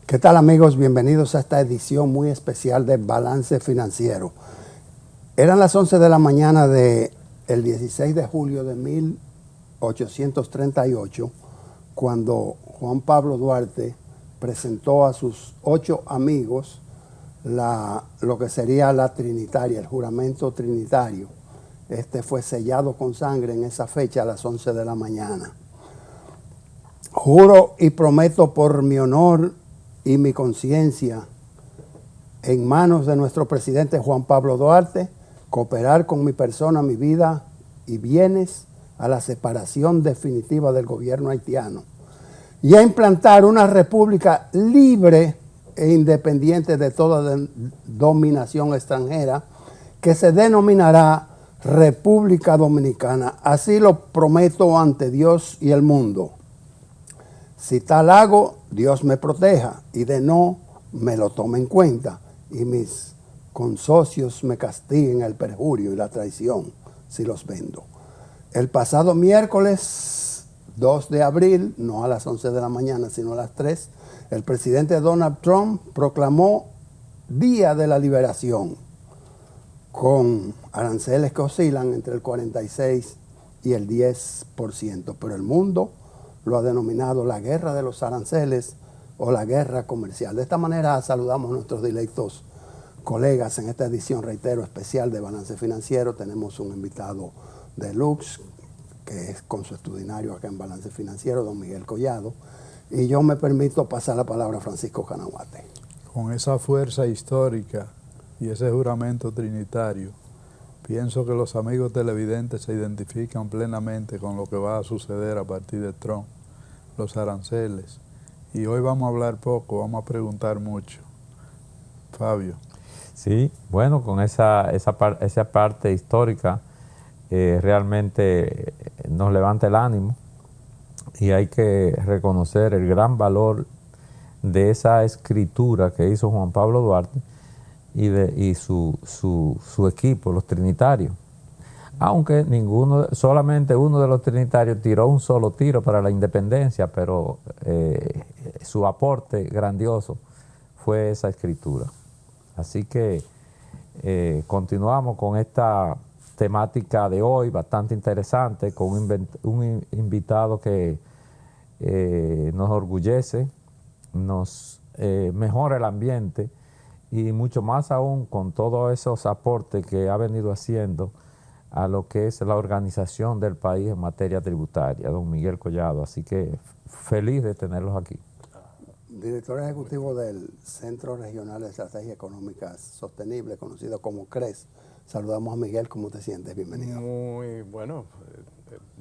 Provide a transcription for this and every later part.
¿Qué tal, amigos? Bienvenidos a esta edición muy especial de Balance Financiero. Eran las 11 de la mañana del 16 de julio de 1838 cuando Juan Pablo Duarte presentó a sus 8 amigos lo que sería la Trinitaria, el juramento trinitario. Este fue sellado con sangre en esa fecha a las 11 de la mañana. Juro y prometo por mi honor y mi conciencia, en manos de nuestro presidente Juan Pablo Duarte, cooperar con mi persona, mi vida y bienes a la separación definitiva del gobierno haitiano y a implantar una república libre e independiente de toda dominación extranjera que se denominará República Dominicana. Así lo prometo ante Dios y el mundo. Si tal hago, Dios me proteja y de no, me lo tome en cuenta y mis consocios me castiguen el perjurio y la traición si los vendo. El pasado miércoles 2 de abril, no a las 11 de la mañana, sino a las 3, el presidente Donald Trump proclamó Día de la Liberación, con aranceles que oscilan entre el 46 y el 10%, pero el mundo lo ha denominado la guerra de los aranceles o la guerra comercial. De esta manera saludamos a nuestros directos colegas en esta edición, reitero, especial de Balance Financiero. Tenemos un invitado de Lux, que es consuetudinario acá en Balance Financiero, don Miguel Collado, y yo me permito pasar la palabra a Francisco Canahuate. Con esa fuerza histórica y ese juramento trinitario, pienso que los amigos televidentes se identifican plenamente con lo que va a suceder a partir de Trump, los aranceles. Y hoy vamos a hablar poco, vamos a preguntar mucho. Fabio. Sí, bueno, con esa parte histórica realmente nos levanta el ánimo y hay que reconocer el gran valor de esa escritura que hizo Juan Pablo Duarte y su equipo, los trinitarios. Aunque solamente uno de los trinitarios tiró un solo tiro para la independencia, pero su aporte grandioso fue esa escritura. Así que continuamos con esta temática de hoy, bastante interesante, con un invitado que nos orgullece, nos mejora el ambiente y mucho más aún con todos esos aportes que ha venido haciendo a lo que es la organización del país en materia tributaria, don Miguel Collado. Así que feliz de tenerlos aquí. Director ejecutivo del Centro Regional de Estrategia Económica Sostenible, conocido como CRES. Saludamos a Miguel, ¿cómo te sientes? Bienvenido. Muy bueno,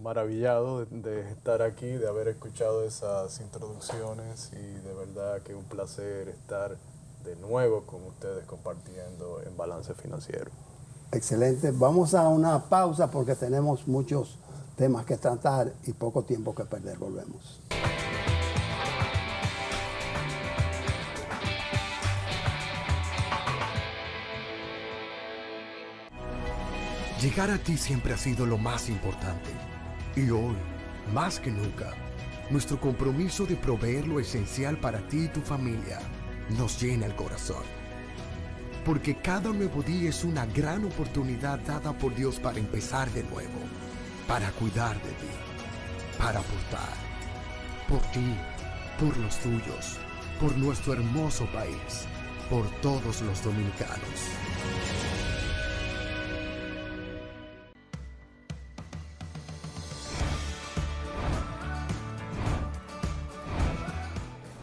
maravillado de estar aquí, de haber escuchado esas introducciones y de verdad que es un placer estar de nuevo con ustedes compartiendo en Balance Financiero. Excelente. Vamos a una pausa porque tenemos muchos temas que tratar y poco tiempo que perder. Volvemos. Llegar a ti siempre ha sido lo más importante. Y hoy, más que nunca, nuestro compromiso de proveer lo esencial para ti y tu familia nos llena el corazón. Porque cada nuevo día es una gran oportunidad dada por Dios para empezar de nuevo, para cuidar de ti, para aportar, por ti, por los tuyos, por nuestro hermoso país, por todos los dominicanos.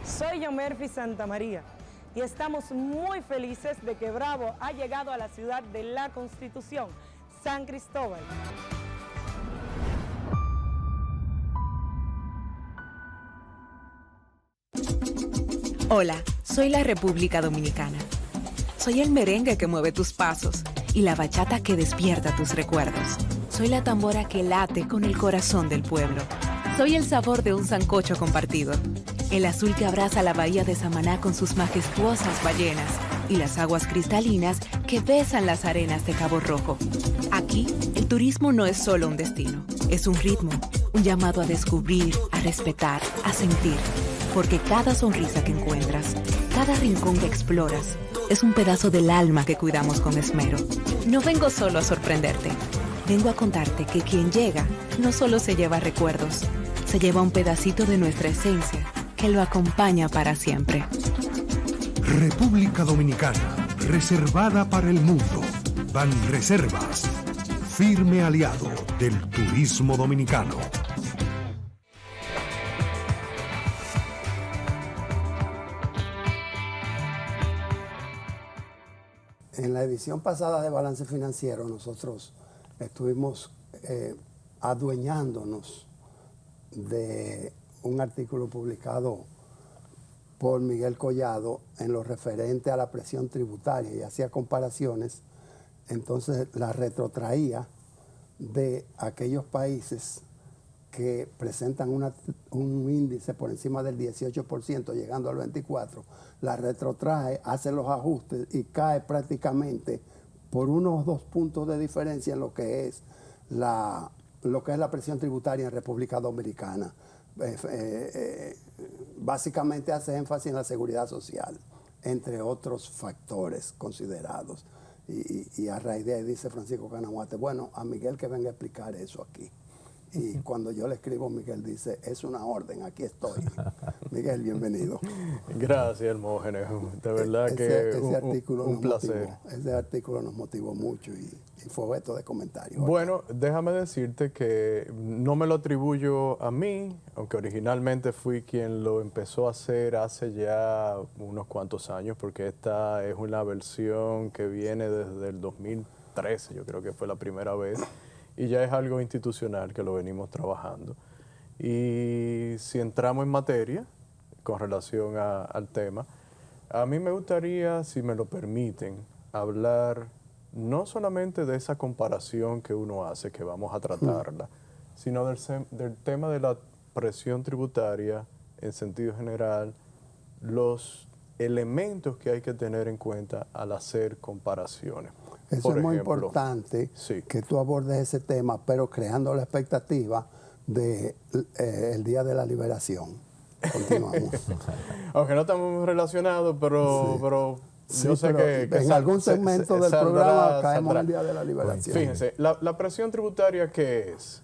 Soy Yomerfi Santamaría y estamos muy felices de que Bravo ha llegado a la ciudad de la Constitución, San Cristóbal. Hola, soy la República Dominicana. Soy el merengue que mueve tus pasos y la bachata que despierta tus recuerdos. Soy la tambora que late con el corazón del pueblo. Soy el sabor de un sancocho compartido, el azul que abraza la bahía de Samaná con sus majestuosas ballenas y las aguas cristalinas que besan las arenas de Cabo Rojo. Aquí, el turismo no es solo un destino, es un ritmo, un llamado a descubrir, a respetar, a sentir. Porque cada sonrisa que encuentras, cada rincón que exploras, es un pedazo del alma que cuidamos con esmero. No vengo solo a sorprenderte. Vengo a contarte que quien llega no solo se lleva recuerdos, se lleva un pedacito de nuestra esencia que lo acompaña para siempre. República Dominicana, reservada para el mundo. Banreservas, firme aliado del turismo dominicano. En la edición pasada de Balance Financiero nosotros estuvimos adueñándonos de un artículo publicado por Miguel Collado en lo referente a la presión tributaria y hacía comparaciones, entonces la retrotraía de aquellos países que presentan un índice por encima del 18%, llegando al 24%, la retrotrae, hace los ajustes y cae prácticamente por unos 2 puntos de diferencia en lo que es la presión tributaria en República Dominicana. Básicamente hace énfasis en la seguridad social, entre otros factores considerados. Y a raíz de ahí dice Francisco Canahuate, bueno, a Miguel que venga a explicar eso aquí. Y cuando yo le escribo, Miguel dice, es una orden, aquí estoy. Miguel, bienvenido. Gracias, Hermógenes. De verdad que un placer. Ese artículo nos motivó mucho y fue objeto de comentarios. Bueno, déjame decirte que no me lo atribuyo a mí, aunque originalmente fui quien lo empezó a hacer hace ya unos cuantos años, porque esta es una versión que viene desde el 2013, yo creo que fue la primera vez. Y ya es algo institucional que lo venimos trabajando. Y si entramos en materia con relación al tema, a mí me gustaría, si me lo permiten, hablar no solamente de esa comparación que uno hace, que vamos a tratarla, sino del tema de la presión tributaria en sentido general, los elementos que hay que tener en cuenta al hacer comparaciones. Eso Por es muy ejemplo, importante sí, que tú abordes ese tema, pero creando la expectativa de el Día de la Liberación. Continuamos. aunque no estamos relacionados, pero Sí, yo sé pero que en algún segmento del programa caemos en el Día de la Liberación. Fíjense, la presión tributaria, ¿qué es?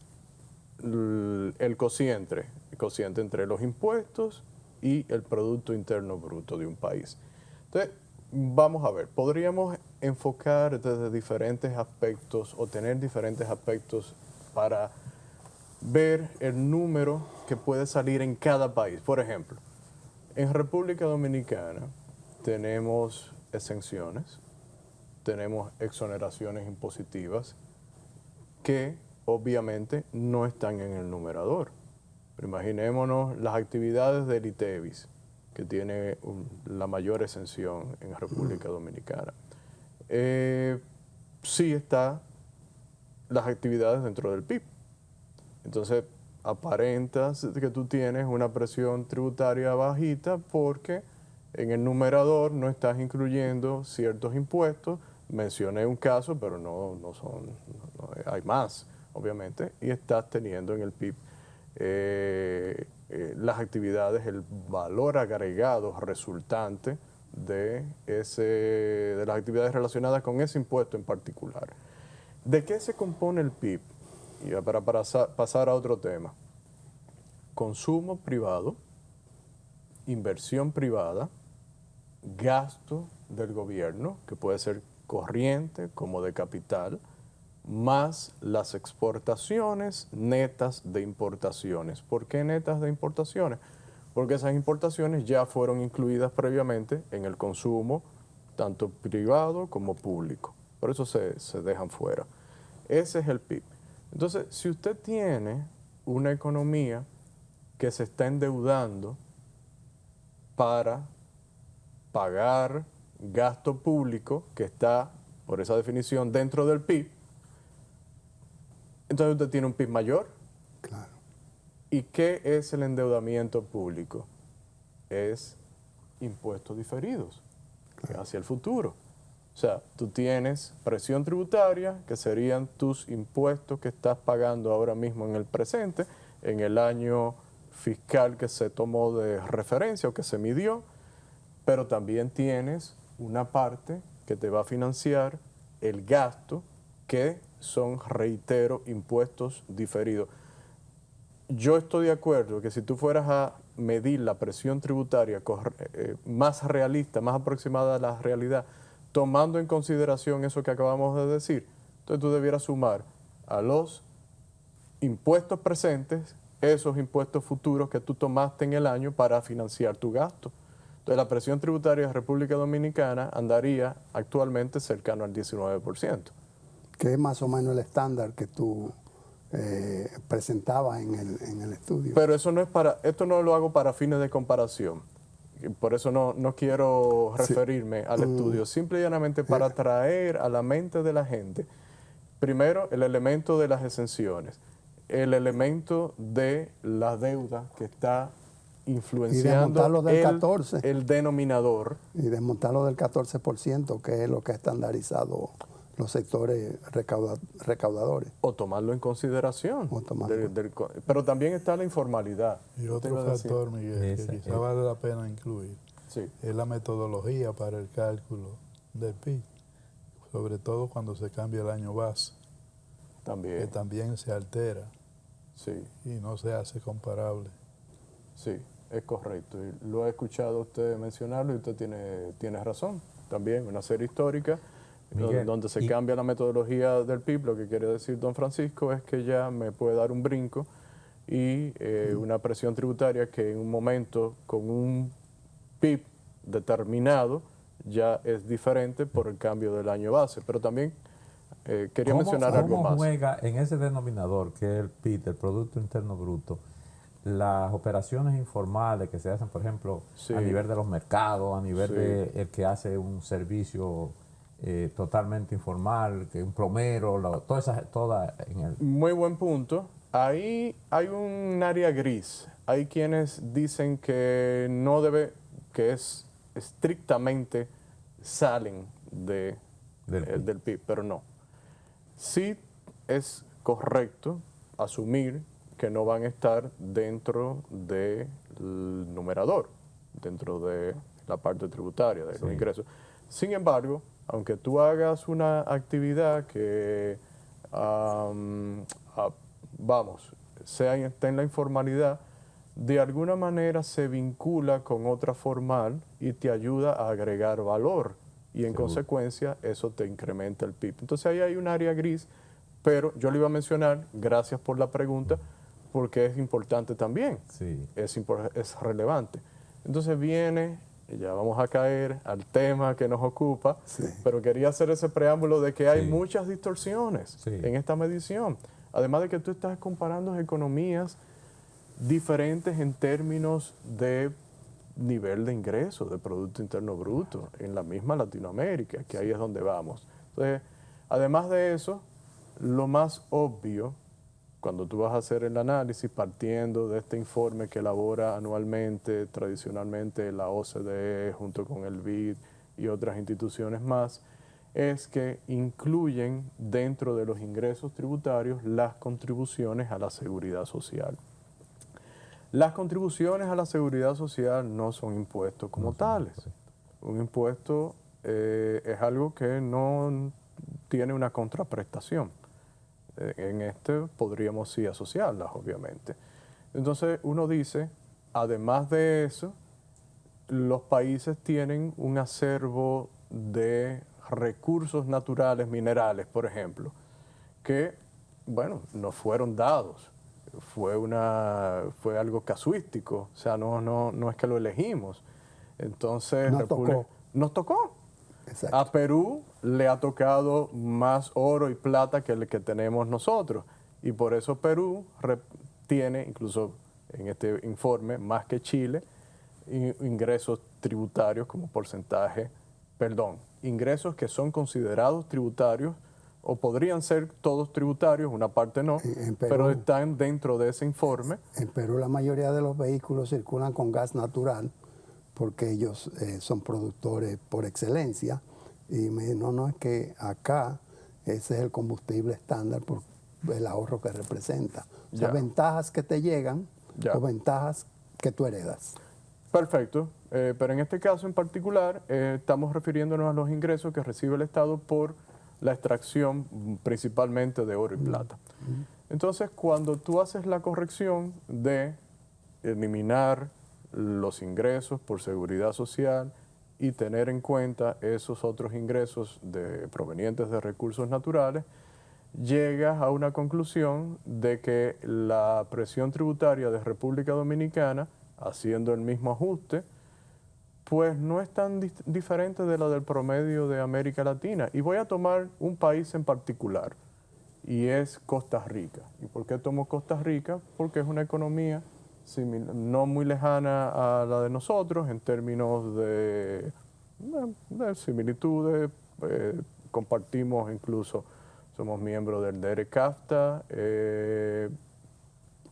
El cociente entre los impuestos y el Producto Interno Bruto de un país. Entonces, vamos a ver, podríamos enfocar desde diferentes aspectos o tener diferentes aspectos para ver el número que puede salir en cada país. Por ejemplo, en República Dominicana tenemos exenciones, tenemos exoneraciones impositivas que obviamente no están en el numerador. Pero imaginémonos las actividades del ITEVIS, que tiene la mayor exención en República Dominicana. Sí está las actividades dentro del PIB. Entonces, aparentas que tú tienes una presión tributaria bajita porque en el numerador no estás incluyendo ciertos impuestos. Mencioné un caso, pero no hay más, obviamente, y estás teniendo en el PIB las actividades, el valor agregado resultante de las actividades relacionadas con ese impuesto en particular. ¿De qué se compone el PIB? Y para pasar a otro tema. Consumo privado, inversión privada, gasto del gobierno, que puede ser corriente como de capital, más las exportaciones netas de importaciones. ¿Por qué netas de importaciones? Porque esas importaciones ya fueron incluidas previamente en el consumo, tanto privado como público. Por eso se dejan fuera. Ese es el PIB. Entonces, si usted tiene una economía que se está endeudando para pagar gasto público, que está, por esa definición, dentro del PIB, entonces usted tiene un PIB mayor. Claro. ¿Y qué es el endeudamiento público? Es impuestos diferidos hacia el futuro. O sea, tú tienes presión tributaria, que serían tus impuestos que estás pagando ahora mismo en el presente, en el año fiscal que se tomó de referencia o que se midió, pero también tienes una parte que te va a financiar el gasto, que son, reitero, impuestos diferidos. Yo estoy de acuerdo que si tú fueras a medir la presión tributaria más realista, más aproximada a la realidad, tomando en consideración eso que acabamos de decir, entonces tú debieras sumar a los impuestos presentes esos impuestos futuros que tú tomaste en el año para financiar tu gasto. Entonces la presión tributaria de República Dominicana andaría actualmente cercano al 19%. Que es más o menos el estándar que tú presentabas en el estudio. Pero eso no es esto no lo hago para fines de comparación. Por eso no quiero referirme al estudio, simple y llanamente para traer a la mente de la gente, primero, el elemento de las exenciones, el elemento de la deuda que está influenciando del 14. el denominador. Y desmontarlo del 14%, que es lo que ha estandarizado los sectores recaudadores. O tomarlo en consideración. O tomarlo. Pero también está la informalidad. Y otro factor, Miguel, que quizá vale la pena incluir, sí, es la metodología para el cálculo del PIB, sobre todo cuando se cambia el año base, también. que también se altera, sí, y no se hace comparable. Sí, es correcto. Y lo he escuchado a usted mencionarlo y usted tiene razón. También una serie histórica Miguel, donde se cambia la metodología del PIB. Lo que quiere decir don Francisco es que ya me puede dar un brinco y una presión tributaria que en un momento con un PIB determinado ya es diferente por el cambio del año base. Pero también quería mencionar algo más. ¿Cómo juega en ese denominador que es el PIB, el Producto Interno Bruto, las operaciones informales que se hacen, por ejemplo, sí, a nivel de los mercados, a nivel sí, de el que hace un servicio totalmente informal, que un plomero, toda en el... Muy buen punto. Ahí hay un área gris. Hay quienes dicen que no debe, que es estrictamente salen del PIB, pero no. Sí es correcto asumir que no van a estar dentro del numerador, dentro de la parte tributaria de los ingresos. Sin embargo, aunque tú hagas una actividad que, esté en la informalidad, de alguna manera se vincula con otra formal y te ayuda a agregar valor. Y en consecuencia, eso te incrementa el PIB. Entonces ahí hay un área gris, pero yo le iba a mencionar, gracias por la pregunta, porque es importante también, es relevante. Entonces viene, ya vamos a caer al tema que nos ocupa, pero quería hacer ese preámbulo de que hay muchas distorsiones en esta medición. Además de que tú estás comparando economías diferentes en términos de nivel de ingreso, de Producto Interno Bruto, en la misma Latinoamérica, que ahí es donde vamos. Entonces, además de eso, lo más obvio, cuando tú vas a hacer el análisis partiendo de este informe que elabora anualmente, tradicionalmente la OCDE junto con el BID y otras instituciones más, es que incluyen dentro de los ingresos tributarios las contribuciones a la seguridad social. Las contribuciones a la seguridad social no son impuestos como tales. Un impuesto es algo que no tiene una contraprestación. En este podríamos sí asociarlas, obviamente. Entonces uno dice, además de eso, los países tienen un acervo de recursos naturales, minerales, por ejemplo, que, bueno, nos fueron dados. Fue algo casuístico, o sea, no es que lo elegimos. Entonces, nos tocó. Exacto. A Perú le ha tocado más oro y plata que el que tenemos nosotros. Y por eso Perú tiene, incluso en este informe, más que Chile, ingresos tributarios como porcentaje, ingresos que son considerados tributarios o podrían ser todos tributarios, una parte no, pero están dentro de ese informe. En Perú la mayoría de los vehículos circulan con gas natural porque ellos son productores por excelencia. Y me dijo, no, es que acá ese es el combustible estándar por el ahorro que representa. O sea, ventajas que te llegan Ya. o ventajas que tú heredas. Perfecto, pero en este caso en particular estamos refiriéndonos a los ingresos que recibe el Estado por la extracción principalmente de oro y plata. Entonces, cuando tú haces la corrección de eliminar los ingresos por seguridad social y tener en cuenta esos otros ingresos provenientes de recursos naturales, llegas a una conclusión de que la presión tributaria de República Dominicana, haciendo el mismo ajuste, pues no es tan diferente de la del promedio de América Latina. Y voy a tomar un país en particular, y es Costa Rica. ¿Y por qué tomo Costa Rica? Porque es una economía no muy lejana a la de nosotros en términos de similitudes. Compartimos incluso, somos miembros del DERECAFTA.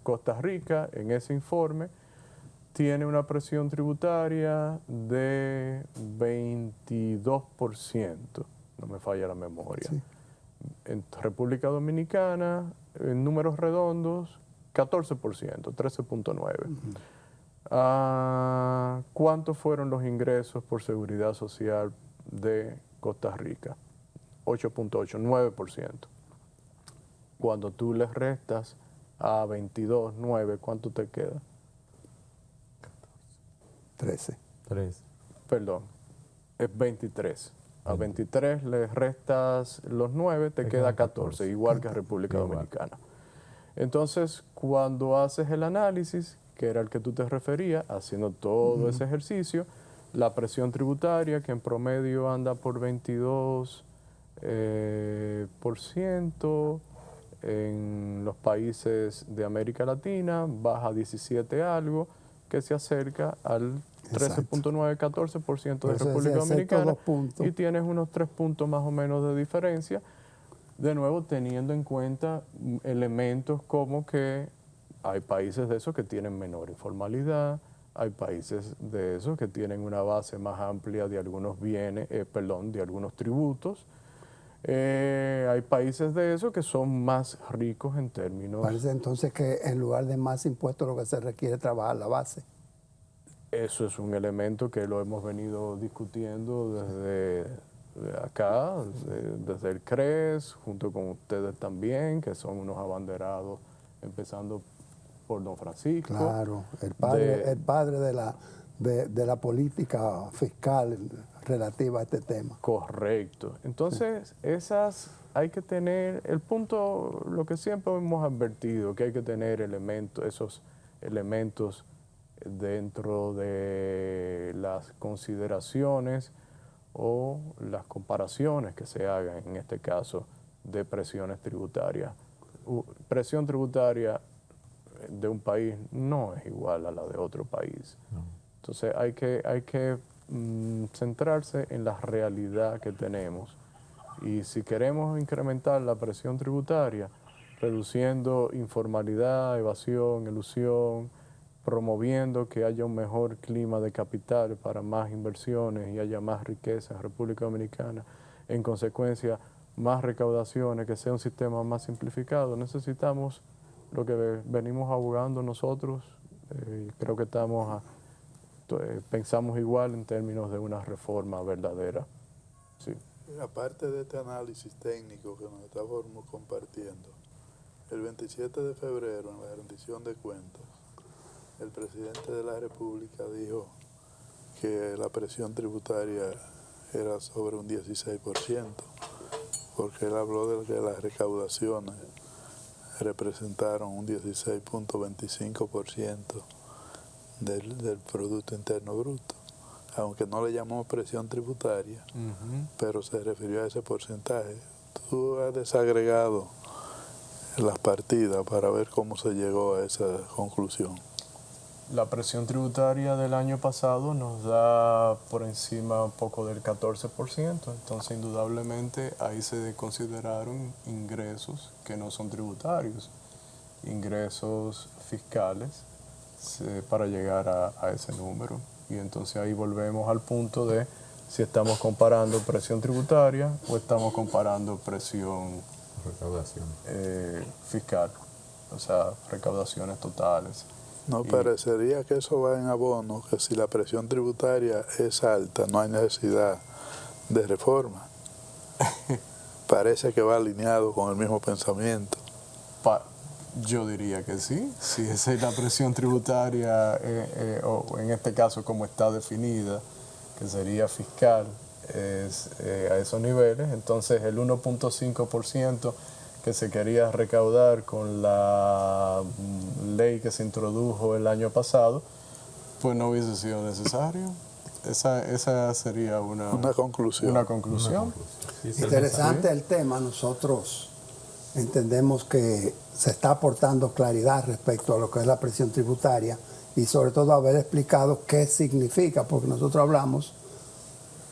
Costa Rica, en ese informe, tiene una presión tributaria de 22%, no me falla la memoria. Sí. En República Dominicana, en números redondos, 14%, 13.9%. ¿Cuántos fueron los ingresos por seguridad social de Costa Rica? 8.8, 9%. Cuando tú les restas a 22, 9, ¿cuánto te queda? 13. 3. Perdón, es 23. A 23 le restas los 9, te queda 14, igual que República Dominicana. Entonces, cuando haces el análisis, que era el que tú te referías, haciendo todo ese ejercicio, la presión tributaria, que en promedio anda por 22%, en los países de América Latina, baja a 17 algo, que se acerca al 13.9, 14% de República Dominicana, y tienes unos 3 puntos más o menos de diferencia, de nuevo teniendo en cuenta elementos como que hay países de esos que tienen menor informalidad, hay países de esos que tienen una base más amplia de algunos bienes, de algunos tributos. Hay países de esos que son más ricos en términos... Parece entonces que en lugar de más impuestos lo que se requiere es trabajar la base. Eso es un elemento que lo hemos venido discutiendo desde acá, desde el CRES, junto con ustedes también, que son unos abanderados, empezando por don Francisco. Claro, el padre de la política fiscal relativa a este tema. Correcto. Entonces, hay que tener, el punto, lo que siempre hemos advertido, que hay que tener esos elementos dentro de las consideraciones o las comparaciones que se hagan, en este caso, de presiones tributarias. Presión tributaria de un país no es igual a la de otro país. Entonces hay que centrarse en la realidad que tenemos, y si queremos incrementar la presión tributaria, reduciendo informalidad, evasión, elusión, promoviendo que haya un mejor clima de capital para más inversiones y haya más riqueza en República Dominicana, en consecuencia más recaudaciones, que sea un sistema más simplificado, necesitamos lo que venimos abogando nosotros. Creo que pensamos igual en términos de una reforma verdadera. Sí. Aparte de este análisis técnico que nos estamos compartiendo, el 27 de febrero, en la rendición de cuentas, el presidente de la República dijo que la presión tributaria era sobre un 16%, porque él habló de que las recaudaciones representaron un 16.25% del Producto Interno Bruto, aunque no le llamó presión tributaria, pero se refirió a ese porcentaje. Tú has desagregado las partidas para ver cómo se llegó a esa conclusión. La presión tributaria del año pasado nos da por encima un poco del 14%, entonces indudablemente ahí se consideraron ingresos que no son tributarios, ingresos fiscales, para llegar a ese número. Y entonces ahí volvemos al punto de si estamos comparando presión tributaria o estamos comparando presión Recaudación. fiscal, o sea, recaudaciones totales. No parecería que eso va en abono, que si la presión tributaria es alta, no hay necesidad de reforma. Parece que va alineado con el mismo pensamiento. Yo diría que sí. Si esa es la presión tributaria, o en este caso como está definida, que sería fiscal, es a esos niveles, entonces el 1.5% que se quería recaudar con la ley que se introdujo el año pasado, pues no hubiese sido necesario. Esa sería una conclusión. Una conclusión. Interesante el tema. Nosotros entendemos que se está aportando claridad respecto a lo que es la presión tributaria y sobre todo haber explicado qué significa, porque nosotros hablamos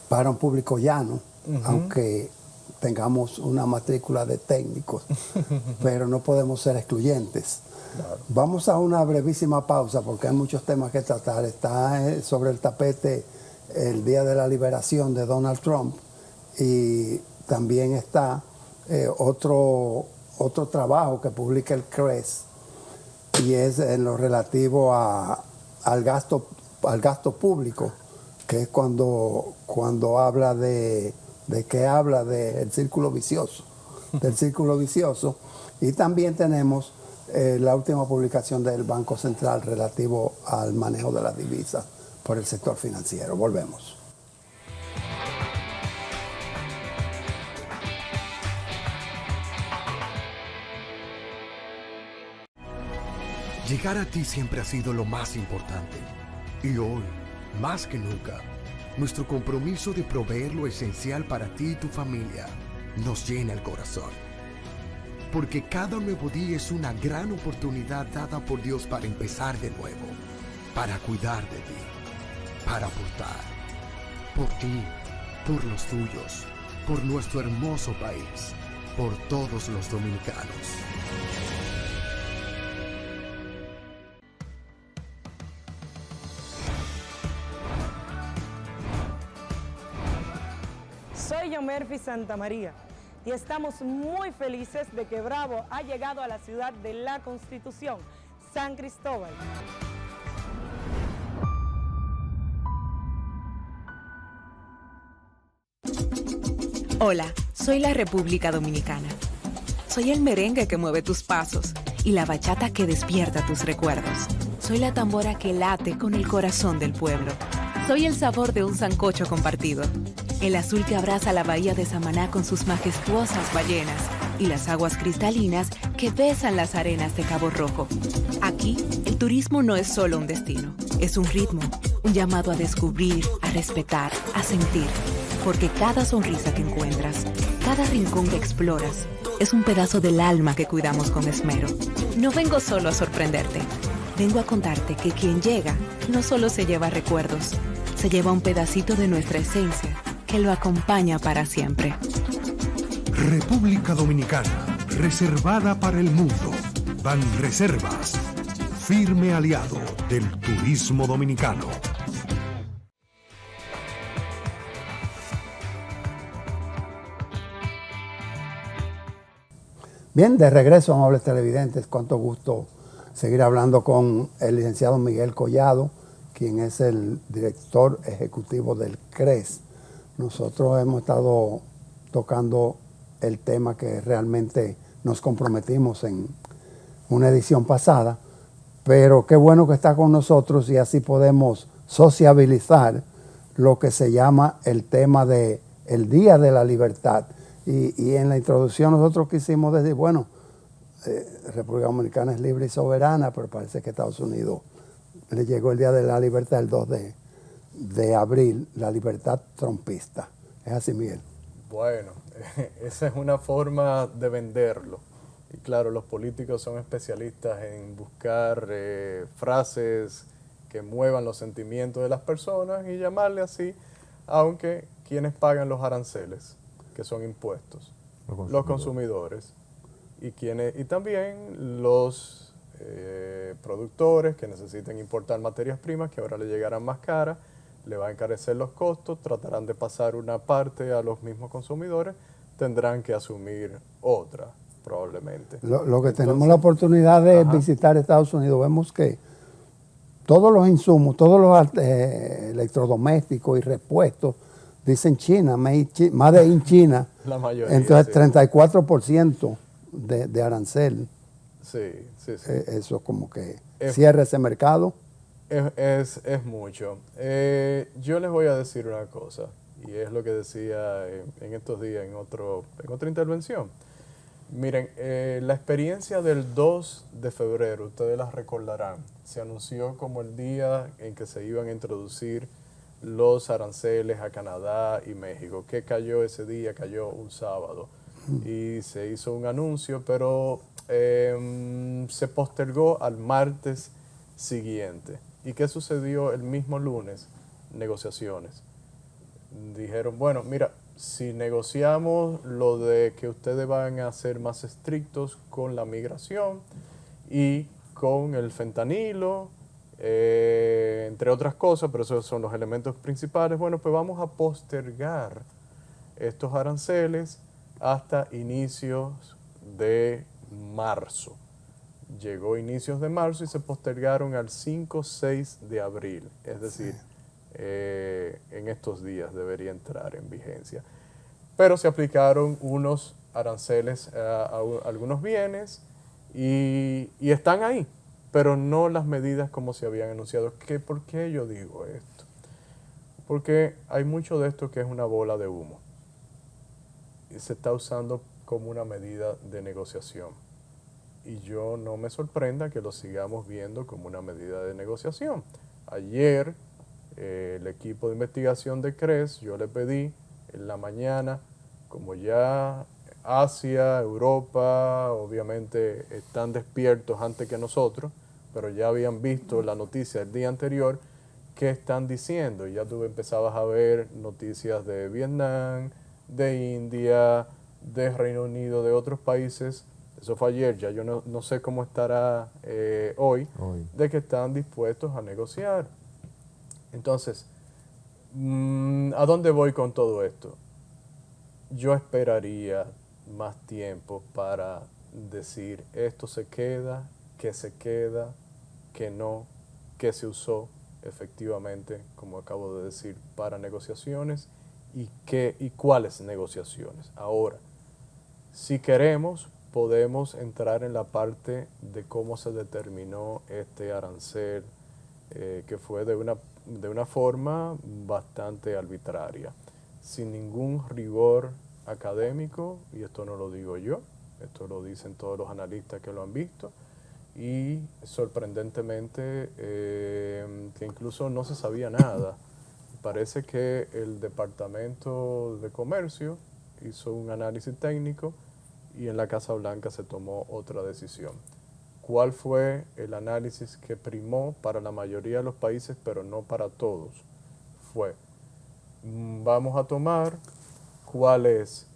para un público llano, aunque tengamos una matrícula de técnicos, pero no podemos ser excluyentes. Claro. Vamos a una brevísima pausa porque hay muchos temas que tratar. Está sobre el tapete el Día de la Liberación de Donald Trump y también está otro trabajo que publica el CRES y es en lo relativo al gasto público, que es cuando habla del círculo vicioso, del círculo vicioso. Y también tenemos la última publicación del Banco Central relativo al manejo de las divisas por el sector financiero. Volvemos. Llegar a ti siempre ha sido lo más importante. Y hoy, más que nunca, nuestro compromiso de proveer lo esencial para ti y tu familia nos llena el corazón. Porque cada nuevo día es una gran oportunidad dada por Dios para empezar de nuevo, para cuidar de ti, para aportar, por ti, por los tuyos, por nuestro hermoso país, por todos los dominicanos. Soy Yomerfi Santamaría y estamos muy felices de que Bravo ha llegado a la ciudad de la Constitución, San Cristóbal. Hola, soy la República Dominicana. Soy el merengue que mueve tus pasos y la bachata que despierta tus recuerdos. Soy la tambora que late con el corazón del pueblo. Soy el sabor de un sancocho compartido, el azul que abraza la bahía de Samaná con sus majestuosas ballenas y las aguas cristalinas que besan las arenas de Cabo Rojo. Aquí, el turismo no es solo un destino, es un ritmo, un llamado a descubrir, a respetar, a sentir. Porque cada sonrisa que encuentras, cada rincón que exploras, es un pedazo del alma que cuidamos con esmero. No vengo solo a sorprenderte, vengo a contarte que quien llega no solo se lleva recuerdos, se lleva un pedacito de nuestra esencia que lo acompaña para siempre. República Dominicana, reservada para el mundo. Banreservas, firme aliado del turismo dominicano. Bien, de regreso, amables televidentes, cuánto gusto seguir hablando con el licenciado Miguel Collado, quien es el director ejecutivo del CRES. Nosotros hemos estado tocando el tema que realmente nos comprometimos en una edición pasada, pero qué bueno que está con nosotros y así podemos sociabilizar lo que se llama el tema del Día de la Libertad. Y en la introducción nosotros quisimos decir, bueno, República Dominicana es libre y soberana, pero parece que a Estados Unidos le llegó el Día de la Libertad el 2 de abril, la libertad trumpista. ¿Es así, Miguel? Bueno, esa es una forma de venderlo. Y claro, los políticos son especialistas en buscar frases que muevan los sentimientos de las personas y llamarle así, aunque quienes pagan los aranceles, que son impuestos, los consumidores y también los productores que necesiten importar materias primas que ahora le llegarán más caras, le va a encarecer los costos, tratarán de pasar una parte a los mismos consumidores, tendrán que asumir otra probablemente. Lo que tenemos la oportunidad de visitar Estados Unidos, vemos que todos los insumos, todos los electrodomésticos y repuestos dicen China, made in China. La mayoría. Entonces, sí. 34% de arancel. Sí, sí, sí. Eso como que Es- cierra ese mercado. Es mucho. Yo les voy a decir una cosa, y es lo que decía en estos días en otra intervención. Miren, la experiencia del 2 de febrero, ustedes la recordarán, se anunció como el día en que se iban a introducir los aranceles a Canadá y México. ¿Qué cayó ese día? Cayó un sábado. Y se hizo un anuncio, pero se postergó al martes siguiente. ¿Y qué sucedió el mismo lunes? Negociaciones. Dijeron, bueno, mira, si negociamos lo de que ustedes van a ser más estrictos con la migración y con el fentanilo, entre otras cosas, pero esos son los elementos principales, bueno, pues vamos a postergar estos aranceles hasta inicios de marzo. Llegó inicios de marzo y se postergaron al 5-6 de abril, es decir, en estos días debería entrar en vigencia. Pero se aplicaron unos aranceles a algunos bienes y están ahí, pero no las medidas como se habían anunciado. ¿Por qué yo digo esto? Porque hay mucho de esto que es una bola de humo y se está usando como una medida de negociación. Y yo no me sorprenda que lo sigamos viendo como una medida de negociación. Ayer, el equipo de investigación de CRES, yo le pedí en la mañana, como ya Asia, Europa, obviamente están despiertos antes que nosotros, pero ya habían visto la noticia el día anterior, ¿qué están diciendo? Y ya tú empezabas a ver noticias de Vietnam, de India, de Reino Unido, de otros países. Eso fue ayer, ya yo no sé cómo estará hoy, de que están dispuestos a negociar. Entonces, ¿a dónde voy con todo esto? Yo esperaría más tiempo para decir esto se queda, que no, que se usó efectivamente, como acabo de decir, para negociaciones y cuáles negociaciones. Ahora, si queremos, podemos entrar en la parte de cómo se determinó este arancel, que fue de una forma bastante arbitraria, sin ningún rigor académico, y esto no lo digo yo, esto lo dicen todos los analistas que lo han visto, y sorprendentemente que incluso no se sabía nada. Parece que el Departamento de Comercio hizo un análisis técnico y en la Casa Blanca se tomó otra decisión. ¿Cuál fue el análisis que primó para la mayoría de los países, pero no para todos? Fue, vamos a tomar cuál es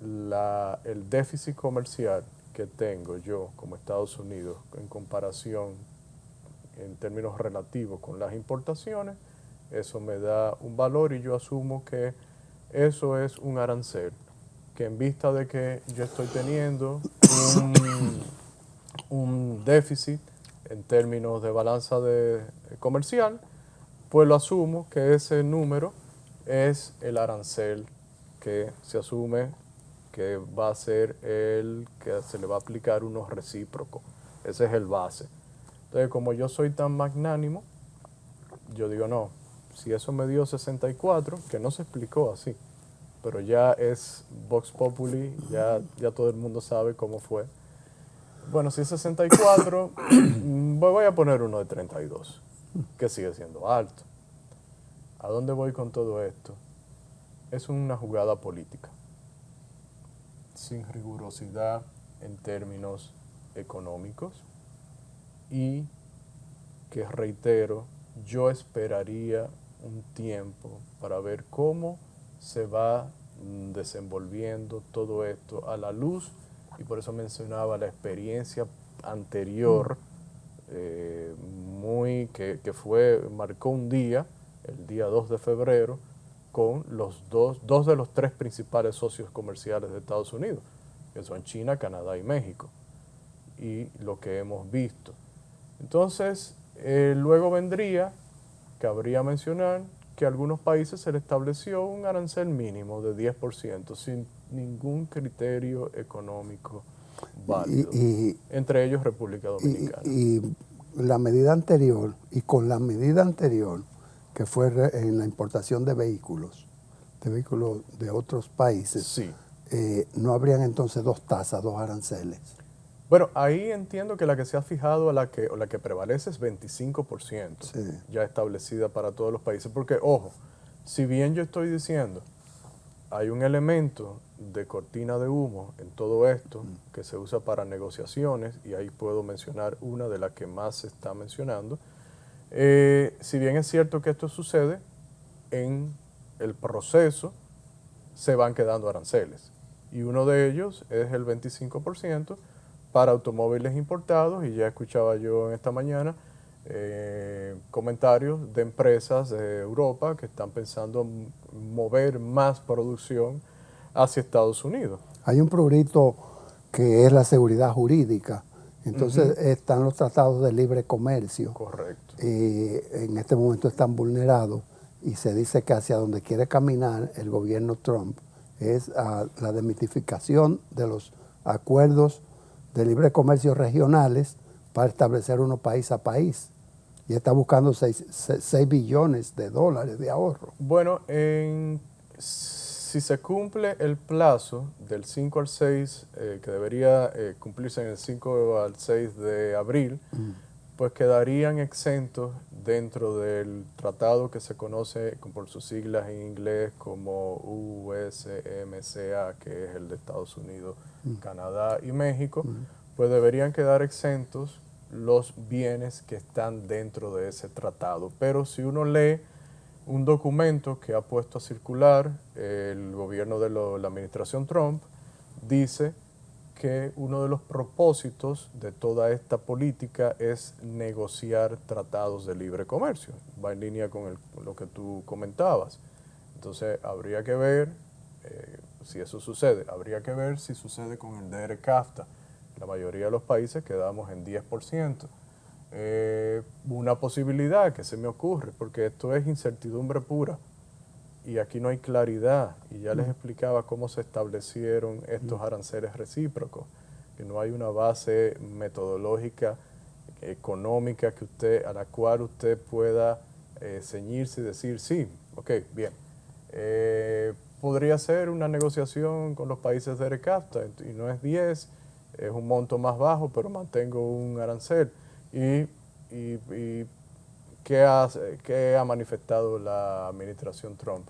el déficit comercial que tengo yo como Estados Unidos en comparación en términos relativos con las importaciones. Eso me da un valor y yo asumo que eso es un arancel, que en vista de que yo estoy teniendo un déficit en términos de balanza comercial, pues lo asumo que ese número es el arancel que se asume que va a ser el que se le va a aplicar unos recíprocos. Ese es el base. Entonces, como yo soy tan magnánimo, yo digo, no, si eso me dio 64, que no se explicó así, pero ya es Vox Populi, ya todo el mundo sabe cómo fue. Bueno, si es 64, voy a poner uno de 32, que sigue siendo alto. ¿A dónde voy con todo esto? Es una jugada política, sin rigurosidad en términos económicos y que, reitero, yo esperaría un tiempo para ver cómo se va desenvolviendo todo esto a la luz, y por eso mencionaba la experiencia anterior, marcó un día, el día 2 de febrero, con los dos de los tres principales socios comerciales de Estados Unidos, que son China, Canadá y México, y lo que hemos visto. Entonces, Luego vendría, cabría mencionar, que a algunos países se le estableció un arancel mínimo de 10% sin ningún criterio económico válido, entre ellos República Dominicana. Y la medida anterior, y con la medida anterior, que fue en la importación de vehículos de otros países, Sí. ¿no habrían entonces dos tasas, dos aranceles? Bueno, ahí entiendo que la que se ha fijado o la que prevalece es 25%, Sí. ya establecida para todos los países. Porque, ojo, si bien yo estoy diciendo, hay un elemento de cortina de humo en todo esto que se usa para negociaciones, y ahí puedo mencionar una de las que más se está mencionando. Si bien es cierto que esto sucede, en el proceso se van quedando aranceles. Y uno de ellos es el 25% para automóviles importados, y ya escuchaba yo en esta mañana comentarios de empresas de Europa que están pensando mover más producción hacia Estados Unidos. Hay un progrito que es la seguridad jurídica. Entonces están los tratados de libre comercio. Correcto. En este momento están vulnerados y se dice que hacia donde quiere caminar el gobierno Trump es a la desmitificación de los acuerdos de libre comercio regionales para establecer uno país a país. Y está buscando 6 billones de dólares de ahorro. Bueno, si se cumple el plazo del 5 al 6, que debería cumplirse en el 5 al 6 de abril, pues quedarían exentos dentro del tratado que se conoce por sus siglas en inglés como USMCA, que es el de Estados Unidos, Canadá y México, pues deberían quedar exentos los bienes que están dentro de ese tratado. Pero si uno lee un documento que ha puesto a circular el gobierno de la administración Trump, dice que uno de los propósitos de toda esta política es negociar tratados de libre comercio. Va en línea con lo que tú comentabas. Entonces, habría que ver si eso sucede. Habría que ver si sucede con el DRCAFTA. La mayoría de los países quedamos en 10%. Una posibilidad que se me ocurre, porque esto es incertidumbre pura y aquí no hay claridad, y ya les explicaba cómo se establecieron estos aranceles recíprocos, que no hay una base metodológica económica a la cual usted pueda ceñirse y decir, sí, ok, bien. Podría ser una negociación con los países de DRCAFTA, y no es 10, es un monto más bajo, pero mantengo un arancel. ¿Y qué ha manifestado la administración Trump?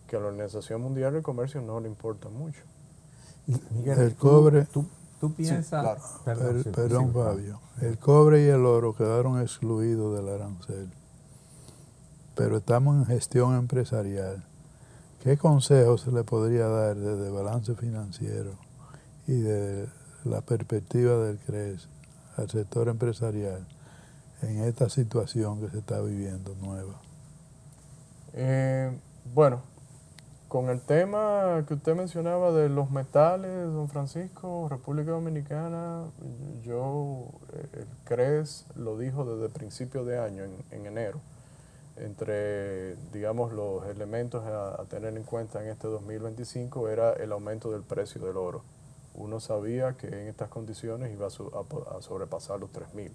Que a la Organización Mundial del Comercio no le importa mucho. Miguel, El cobre, tú piensas... Sí, claro. perdón Fabio, el cobre y el oro quedaron excluidos del arancel, pero estamos en gestión empresarial. ¿Qué consejos se le podría dar desde balance financiero y de la perspectiva del CRES al sector empresarial en esta situación que se está viviendo nueva? Bueno, con el tema que usted mencionaba de los metales, don Francisco, República Dominicana, el CRES lo dijo desde principio de año, en enero. Entre, digamos, los elementos a tener en cuenta en este 2025 era el aumento del precio del oro. Uno sabía que en estas condiciones iba a sobrepasar los 3.000.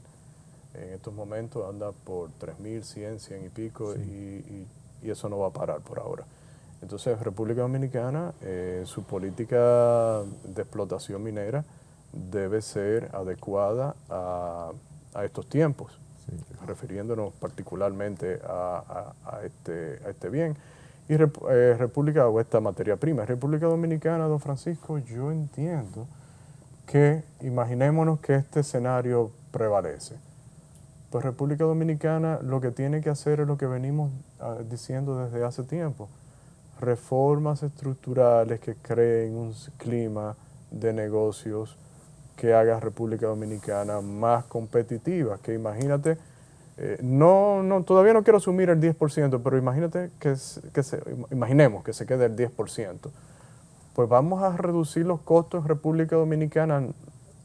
En estos momentos anda por 3.100, 100 y pico, sí. y eso no va a parar por ahora. Entonces, República Dominicana, su política de explotación minera debe ser adecuada a estos tiempos, sí, refiriéndonos particularmente a este bien. Y República, o esta materia prima. República Dominicana, don Francisco, yo entiendo que, imaginémonos que este escenario prevalece. Pues República Dominicana lo que tiene que hacer es lo que venimos diciendo desde hace tiempo. Reformas estructurales que creen un clima de negocios que haga República Dominicana más competitiva. Que imagínate, todavía no quiero asumir el 10%, pero imagínate imaginemos que se quede el 10%. Pues vamos a reducir los costos en República Dominicana,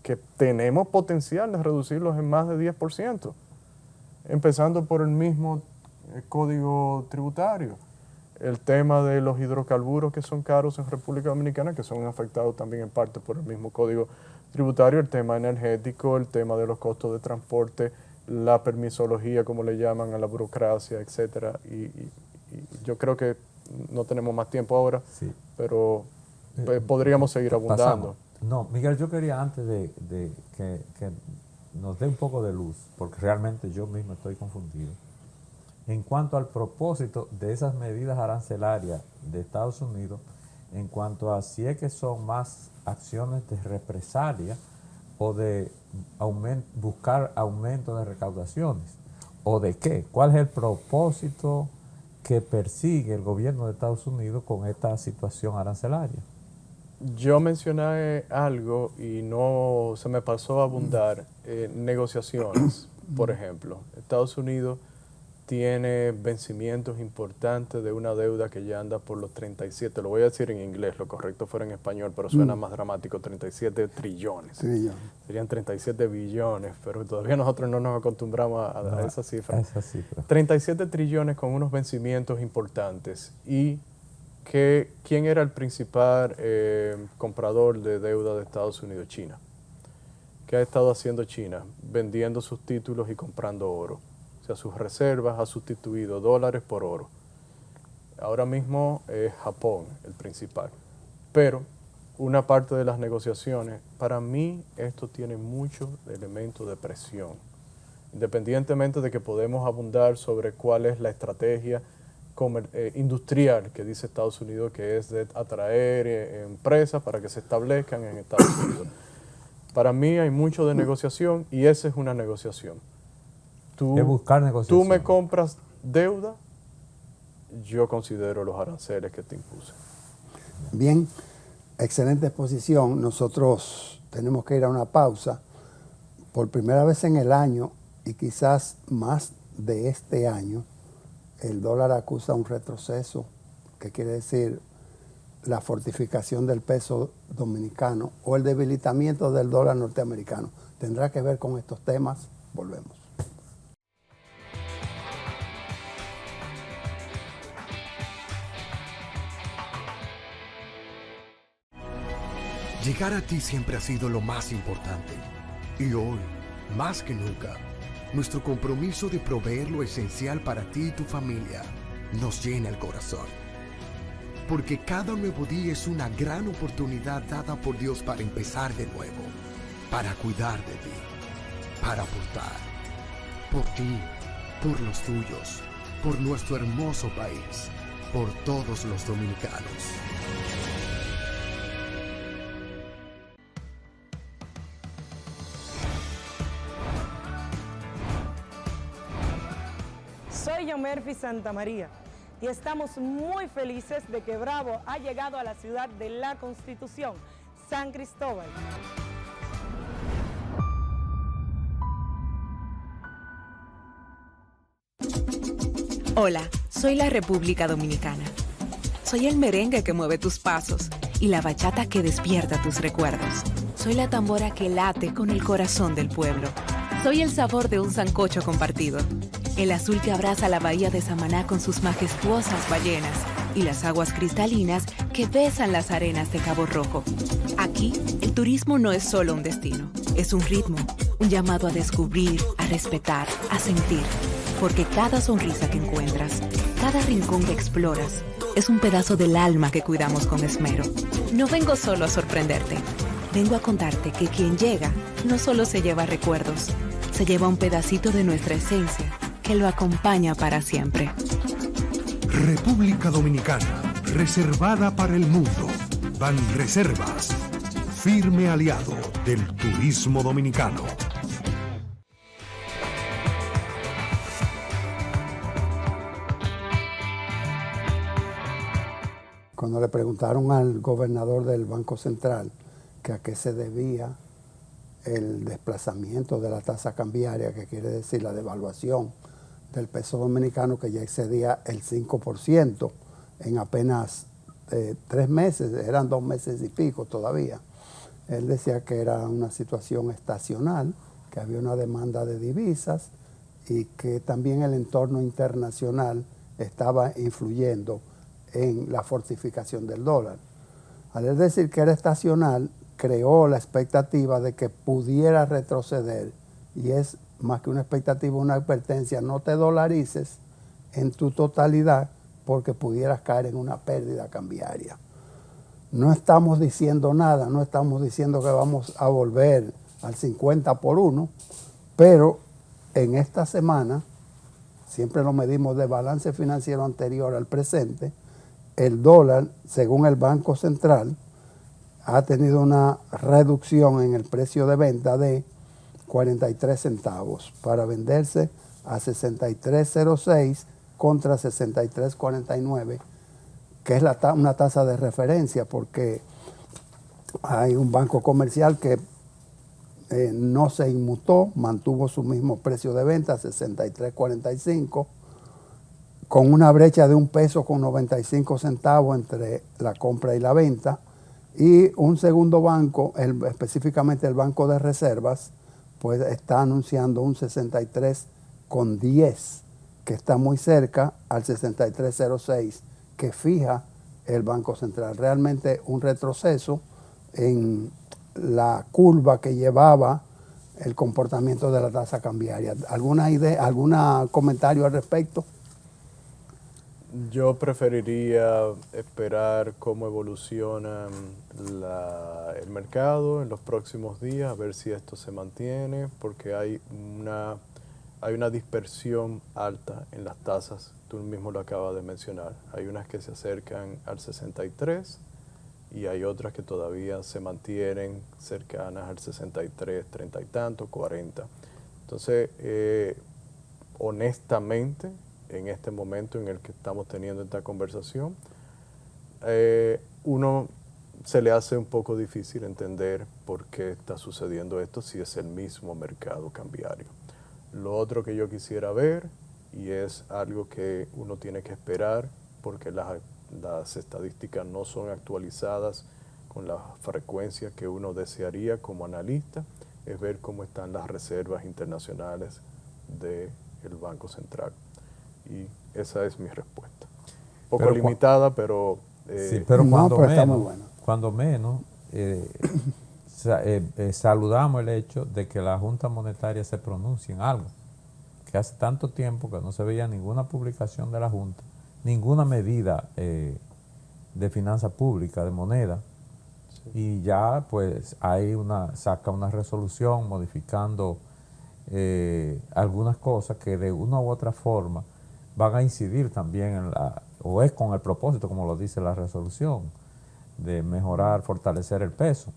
que tenemos potencial de reducirlos en más de 10%. empezando por el mismo código tributario. El tema de los hidrocarburos que son caros en República Dominicana, que son afectados también en parte por el mismo código tributario, el tema energético, el tema de los costos de transporte, la permisología, como le llaman, a la burocracia, etcétera. Y yo creo que no tenemos más tiempo ahora, Sí. pero podríamos seguir abundando. Pasamos. No, Miguel, yo quería antes de que nos dé un poco de luz, porque realmente yo mismo estoy confundido, en cuanto al propósito de esas medidas arancelarias de Estados Unidos, en cuanto a si es que son más acciones de represalia o de buscar aumento de recaudaciones, o de qué, cuál es el propósito que persigue el gobierno de Estados Unidos con esta situación arancelaria. Yo mencioné algo y no se me pasó a abundar. Negociaciones, por ejemplo. Estados Unidos tiene vencimientos importantes de una deuda que ya anda por los 37, lo voy a decir en inglés, lo correcto fuera en español, pero suena más dramático, 37 trillones. Serían 37 billones, pero todavía nosotros no nos acostumbramos a esa cifra. 37 trillones con unos vencimientos importantes. ¿Y quién era el principal comprador de deuda de Estados Unidos? China. ¿Qué ha estado haciendo China? Vendiendo sus títulos y comprando oro. O sea, sus reservas ha sustituido dólares por oro. Ahora mismo es Japón el principal. Pero una parte de las negociaciones, para mí esto tiene muchos elementos de presión. Independientemente de que podemos abundar sobre cuál es la estrategia industrial que dice Estados Unidos, que es de atraer empresas para que se establezcan en Estados Unidos. Para mí hay mucho de negociación y esa es una negociación. Buscar negociación. Tú me compras deuda, yo considero los aranceles que te impuse. Bien, excelente exposición. Nosotros tenemos que ir a una pausa. Por primera vez en el año y quizás más de este año, el dólar acusa un retroceso, que quiere decir la fortificación del peso dominicano o el debilitamiento del dólar norteamericano. ¿Tendrá que ver con estos temas? Volvemos. Llegar a ti siempre ha sido lo más importante. Y hoy, más que nunca, nuestro compromiso de proveer lo esencial para ti y tu familia nos llena el corazón. Porque cada nuevo día es una gran oportunidad dada por Dios para empezar de nuevo, para cuidar de ti, para aportar, por ti, por los tuyos, por nuestro hermoso país, por todos los dominicanos. Soy Yomerfi Santamaría y estamos muy felices de que Bravo ha llegado a la ciudad de la Constitución, San Cristóbal. Hola, soy la República Dominicana. Soy el merengue que mueve tus pasos y la bachata que despierta tus recuerdos. Soy la tambora que late con el corazón del pueblo. Soy el sabor de un sancocho compartido, el azul que abraza la bahía de Samaná con sus majestuosas ballenas y las aguas cristalinas que besan las arenas de Cabo Rojo. Aquí, el turismo no es solo un destino, es un ritmo, un llamado a descubrir, a respetar, a sentir. Porque cada sonrisa que encuentras, cada rincón que exploras, es un pedazo del alma que cuidamos con esmero. No vengo solo a sorprenderte, vengo a contarte que quien llega no solo se lleva recuerdos, se lleva un pedacito de nuestra esencia que lo acompaña para siempre. República Dominicana, reservada para el mundo. Banreservas, firme aliado del turismo dominicano. Cuando le preguntaron al gobernador del Banco Central que a qué se debía el desplazamiento de la tasa cambiaria, que quiere decir la devaluación del peso dominicano, que ya excedía el 5% en apenas 3 meses, eran 2 meses y pico todavía. Él decía que era una situación estacional, que había una demanda de divisas y que también el entorno internacional estaba influyendo en la fortificación del dólar. Al decir que era estacional, creó la expectativa de que pudiera retroceder, y es más que una expectativa, una advertencia: no te dolarices en tu totalidad porque pudieras caer en una pérdida cambiaria. No estamos diciendo nada, no estamos diciendo que vamos a volver al 50-1, pero en esta semana, siempre lo medimos de balance financiero anterior al presente, el dólar, según el Banco Central, ha tenido una reducción en el precio de venta de 43 centavos para venderse a 63.06 contra 63.49, que es una tasa de referencia, porque hay un banco comercial que no se inmutó, mantuvo su mismo precio de venta, 63.45, con una brecha de 1 peso con 95 centavos entre la compra y la venta. Y un segundo banco, específicamente el Banco de Reservas, pues está anunciando un 63.10, que está muy cerca al 63.06 que fija el Banco Central. Realmente un retroceso en la curva que llevaba el comportamiento de la tasa cambiaria. ¿Alguna idea, algún comentario al respecto? Yo preferiría esperar cómo evoluciona el mercado en los próximos días, a ver si esto se mantiene, porque hay una dispersión alta en las tasas. Tú mismo lo acabas de mencionar. Hay unas que se acercan al 63 y hay otras que todavía se mantienen cercanas al 63, 30 y tanto, 40. Entonces, honestamente, en este momento en el que estamos teniendo esta conversación, uno se le hace un poco difícil entender por qué está sucediendo esto si es el mismo mercado cambiario. Lo otro que yo quisiera ver, y es algo que uno tiene que esperar porque las estadísticas no son actualizadas con la frecuencia que uno desearía como analista, es ver cómo están las reservas internacionales del Banco Central. Y esa es mi respuesta. Un poco limitada, pero... sí, pero cuando pero está muy menos, bueno. cuando menos saludamos el hecho de que la Junta Monetaria se pronuncie en algo, que hace tanto tiempo que no se veía ninguna publicación de la Junta, ninguna medida de finanza pública, de moneda, y ya pues saca una resolución modificando algunas cosas que de una u otra forma van a incidir también o es con el propósito, como lo dice la resolución, de mejorar, fortalecer el peso.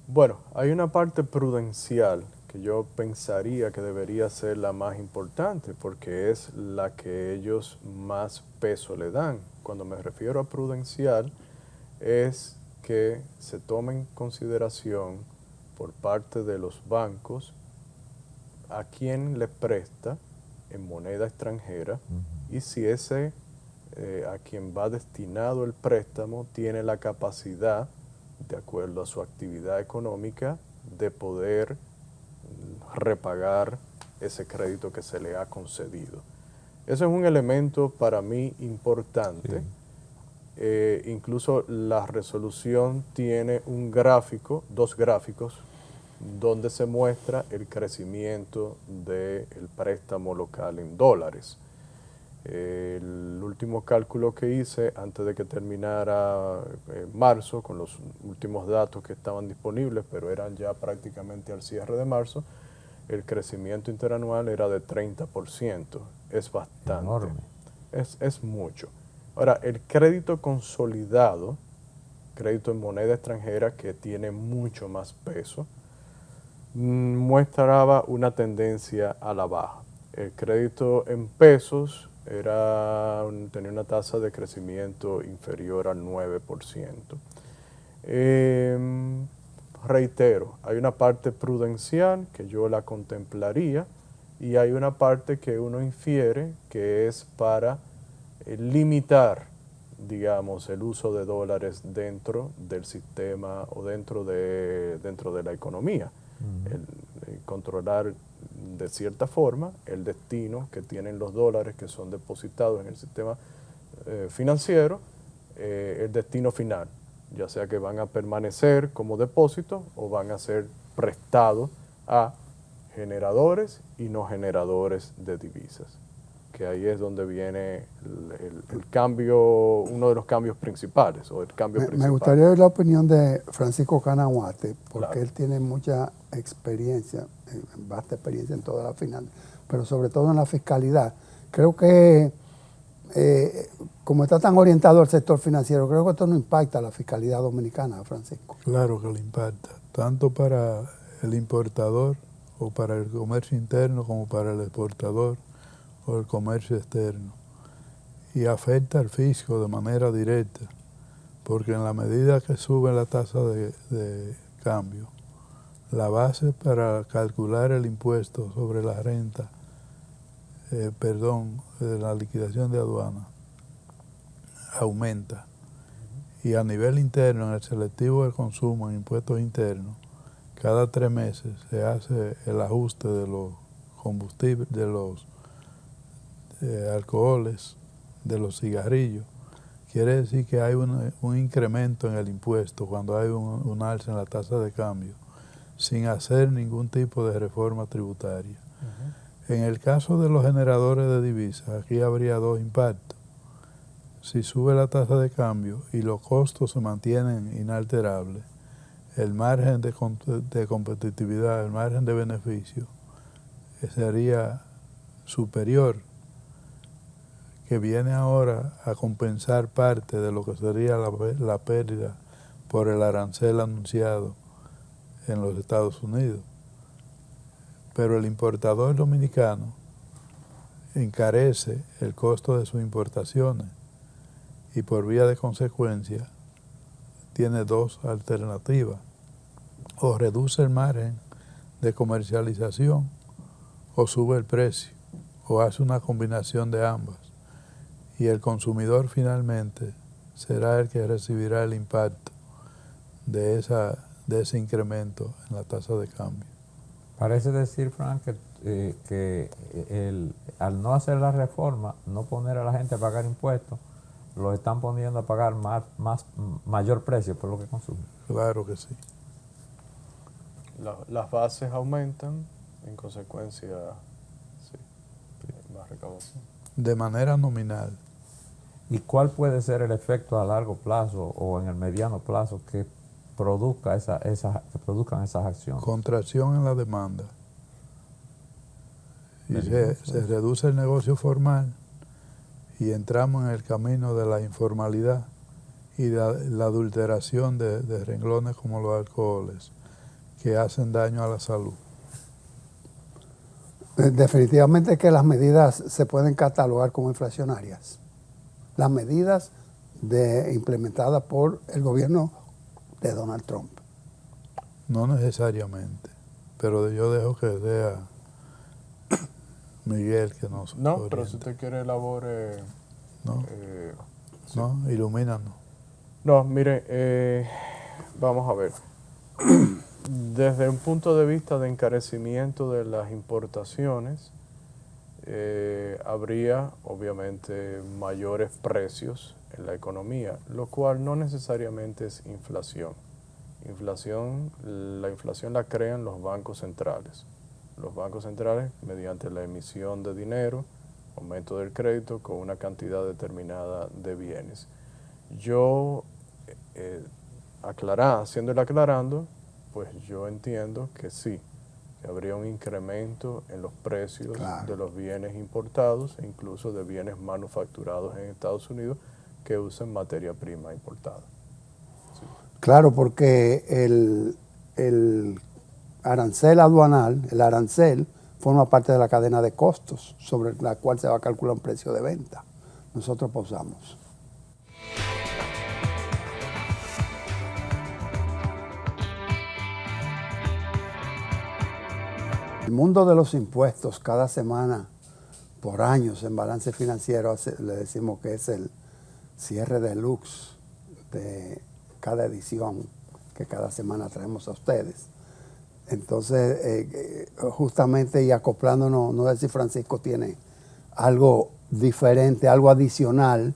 Bueno, hay una parte prudencial que yo pensaría que debería ser la más importante porque es la que ellos más peso le dan. Cuando me refiero a prudencial es que se tome en consideración por parte de los bancos a quién le presta en moneda extranjera y si ese a quien va destinado el préstamo tiene la capacidad, de acuerdo a su actividad económica, de poder repagar ese crédito que se le ha concedido. Eso es un elemento para mí importante. Sí. Incluso la resolución tiene un gráfico, 2 gráficos, donde se muestra el crecimiento del préstamo local en dólares. El último cálculo que hice antes de que terminara marzo, con los últimos datos que estaban disponibles, pero eran ya prácticamente al cierre de marzo, el crecimiento interanual era de 30%. Es bastante. Enorme. Es mucho. Ahora, el crédito consolidado, crédito en moneda extranjera que tiene mucho más peso, mostraba una tendencia a la baja. El crédito en pesos tenía una tasa de crecimiento inferior al 9%. Reitero, hay una parte prudencial que yo la contemplaría y hay una parte que uno infiere que es para limitar, digamos, el uso de dólares dentro del sistema o dentro de la economía. controlar de cierta forma el destino que tienen los dólares que son depositados en el sistema financiero, el destino final, ya sea que van a permanecer como depósitos o van a ser prestados a generadores y no generadores de divisas, que ahí es donde viene el cambio, uno de los cambios principales, o el cambio principal. Me gustaría oír la opinión de Francisco Canahuate, porque Claro. él tiene mucha experiencia, vasta experiencia en toda la finanzas, pero sobre todo en la fiscalidad. Creo que, como está tan orientado al sector financiero, creo que esto no impacta a la fiscalidad dominicana, Francisco. Claro que le impacta, tanto para el importador o para el comercio interno como para el exportador o el comercio externo. Y afecta al fisco de manera directa, porque en la medida que sube la tasa de cambio, la base para calcular el impuesto sobre la renta, de la liquidación de aduana, aumenta. Y a nivel interno, en el selectivo del consumo, en impuestos internos, cada 3 meses se hace el ajuste de los combustibles, de los alcoholes, de los cigarrillos. Quiere decir que hay un incremento en el impuesto cuando hay un alza en la tasa de cambio, sin hacer ningún tipo de reforma tributaria. En el caso de los generadores de divisas, aquí habría 2 impactos. Si sube la tasa de cambio y los costos se mantienen inalterables, el margen de competitividad, el margen de beneficio, sería superior, que viene ahora a compensar parte de lo que sería la pérdida por el arancel anunciado en los Estados Unidos. Pero el importador dominicano encarece el costo de sus importaciones y por vía de consecuencia tiene 2 alternativas: o reduce el margen de comercialización o sube el precio, o hace una combinación de ambas. Y el consumidor finalmente será el que recibirá el impacto de ese incremento en la tasa de cambio. Parece decir, Frank, que al no hacer la reforma, no poner a la gente a pagar impuestos, los están poniendo a pagar mayor precio por lo que consumen. Claro que sí. Las bases aumentan, en consecuencia, sí, hay más recaudación. De manera nominal. ¿Y cuál puede ser el efecto a largo plazo o en el mediano plazo que produzcan esas acciones? Contracción en la demanda. Y se reduce el negocio formal y entramos en el camino de la informalidad y la adulteración de renglones como los alcoholes, que hacen daño a la salud. Definitivamente que las medidas se pueden catalogar como inflacionarias. Las medidas implementadas por el gobierno de Donald Trump. No necesariamente, pero yo dejo que sea Miguel que nos No, oriente. pero si usted quiere elabore... No, sí. no, ilumínanos. No, mire, vamos a ver. Desde un punto de vista de encarecimiento de las importaciones, habría obviamente mayores precios en la economía, lo cual no necesariamente es inflación. La inflación la crean los bancos centrales. Los bancos centrales, mediante la emisión de dinero, aumento del crédito con una cantidad determinada de bienes. Yo, haciéndole aclarando, pues yo entiendo que sí, que habría un incremento en los precios de los bienes importados e incluso de bienes manufacturados en Estados Unidos que usen materia prima importada. Sí. Claro, porque el arancel aduanal, el arancel, forma parte de la cadena de costos sobre la cual se va a calcular un precio de venta. Nosotros pausamos. El mundo de los impuestos, cada semana, por años, en balance financiero, le decimos que es el cierre deluxe de cada edición que cada semana traemos a ustedes. Entonces, justamente y acoplándonos, no sé si Francisco tiene algo diferente, algo adicional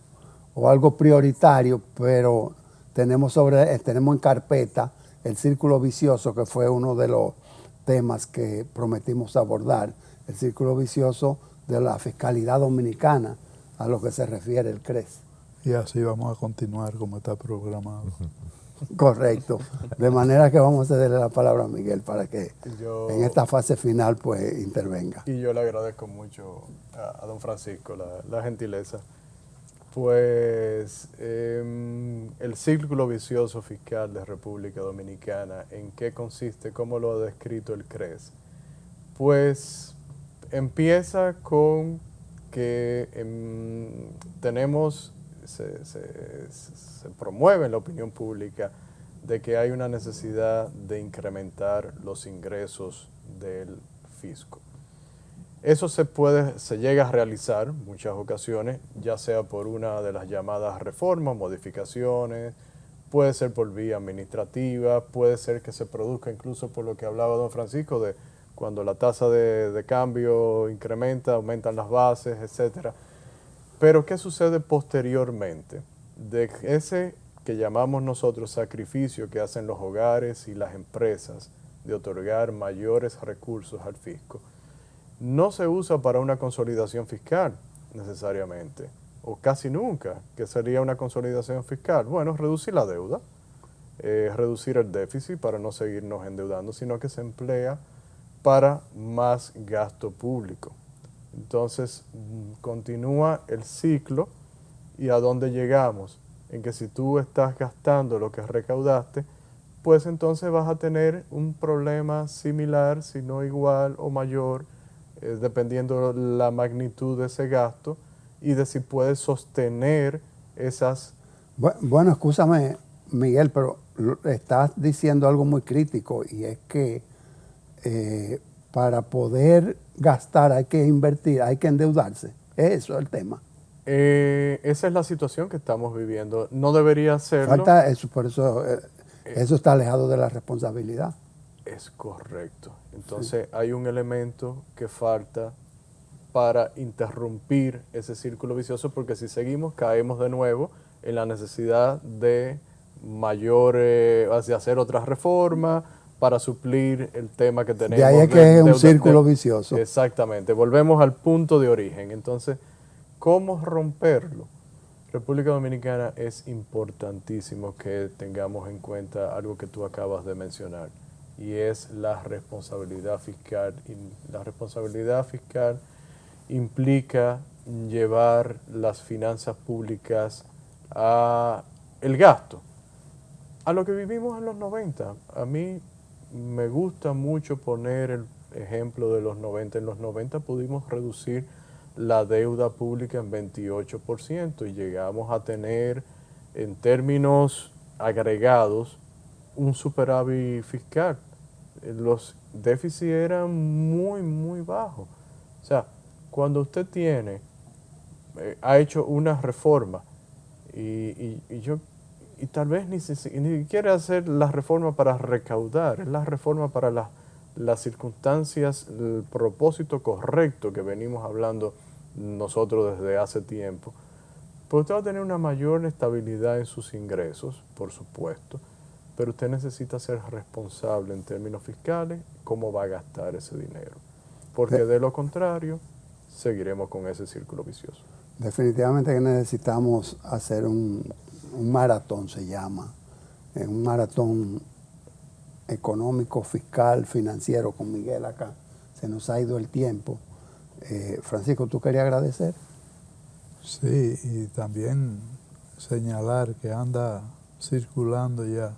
o algo prioritario, pero tenemos en carpeta el círculo vicioso, que fue uno de los temas que prometimos abordar, el círculo vicioso de la fiscalidad dominicana, a lo que se refiere el CRES. Y así vamos a continuar como está programado. Correcto. De manera que vamos a cederle la palabra a Miguel para que en esta fase final pues intervenga. Y yo le agradezco mucho a don Francisco la gentileza. Pues el círculo vicioso fiscal de República Dominicana, ¿en qué consiste? ¿Cómo lo ha descrito el CRES? Pues empieza con que se promueve en la opinión pública de que hay una necesidad de incrementar los ingresos del fisco. Eso se llega a realizar en muchas ocasiones, ya sea por una de las llamadas reformas, modificaciones, puede ser por vía administrativa, puede ser que se produzca incluso por lo que hablaba don Francisco, de cuando la tasa de cambio incrementa, aumentan las bases, etcétera. Pero ¿qué sucede posteriormente? De ese que llamamos nosotros sacrificio que hacen los hogares y las empresas de otorgar mayores recursos al fisco, no se usa para una consolidación fiscal necesariamente, o casi nunca. ¿Qué sería una consolidación fiscal? Bueno, reducir la deuda, reducir el déficit para no seguirnos endeudando, sino que se emplea para más gasto público. Entonces, continúa el ciclo y a dónde llegamos, en que si tú estás gastando lo que recaudaste, pues entonces vas a tener un problema similar, si no igual o mayor, dependiendo la magnitud de ese gasto y de si puedes sostener esas... Bueno, escúchame, Miguel, pero estás diciendo algo muy crítico, y es que para poder gastar hay que invertir, hay que endeudarse. Eso es el tema. Esa es la situación que estamos viviendo. No debería serlo. Falta eso, por eso eso está alejado de la responsabilidad. Es correcto. Entonces hay un elemento que falta para interrumpir ese círculo vicioso, porque si seguimos caemos de nuevo en la necesidad de de hacer otras reformas para suplir el tema que tenemos. De ahí es que es un círculo vicioso. Exactamente. Volvemos al punto de origen. Entonces, ¿cómo romperlo? República Dominicana, es importantísimo que tengamos en cuenta algo que tú acabas de mencionar, y es la responsabilidad fiscal. Y la responsabilidad fiscal implica llevar las finanzas públicas a el gasto, a lo que vivimos en los 90. A mí me gusta mucho poner el ejemplo de los 90. En los 90 pudimos reducir la deuda pública en 28% y llegamos a tener, en términos agregados, un superávit fiscal. Los déficits eran muy, muy bajos. O sea, cuando usted ha hecho una reforma y tal vez ni quiere hacer la reforma para recaudar, es la reforma para las circunstancias, el propósito correcto que venimos hablando nosotros desde hace tiempo, pues usted va a tener una mayor estabilidad en sus ingresos, por supuesto, pero usted necesita ser responsable en términos fiscales cómo va a gastar ese dinero, porque de lo contrario seguiremos con ese círculo vicioso. Definitivamente que necesitamos hacer un maratón, se llama, un maratón económico, fiscal, financiero, con Miguel acá. Se nos ha ido el tiempo. Francisco, ¿tú querías agradecer? Sí, y también señalar que anda circulando ya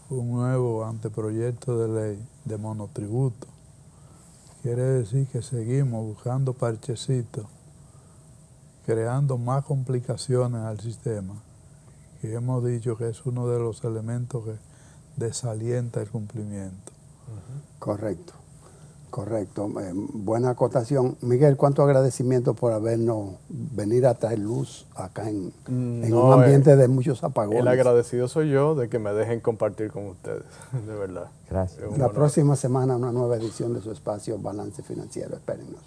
un nuevo anteproyecto de ley de monotributo. Quiere decir que seguimos buscando parchecitos, creando más complicaciones al sistema, que hemos dicho que es uno de los elementos que desalienta el cumplimiento. Correcto. Correcto, buena acotación. Miguel, cuánto agradecimiento por habernos venir a traer luz acá en No, un ambiente de muchos apagones. El agradecido soy yo de que me dejen compartir con ustedes, de verdad. Gracias. Es un La honor. próxima semana una nueva edición de su espacio Balance Financiero. Espérennos.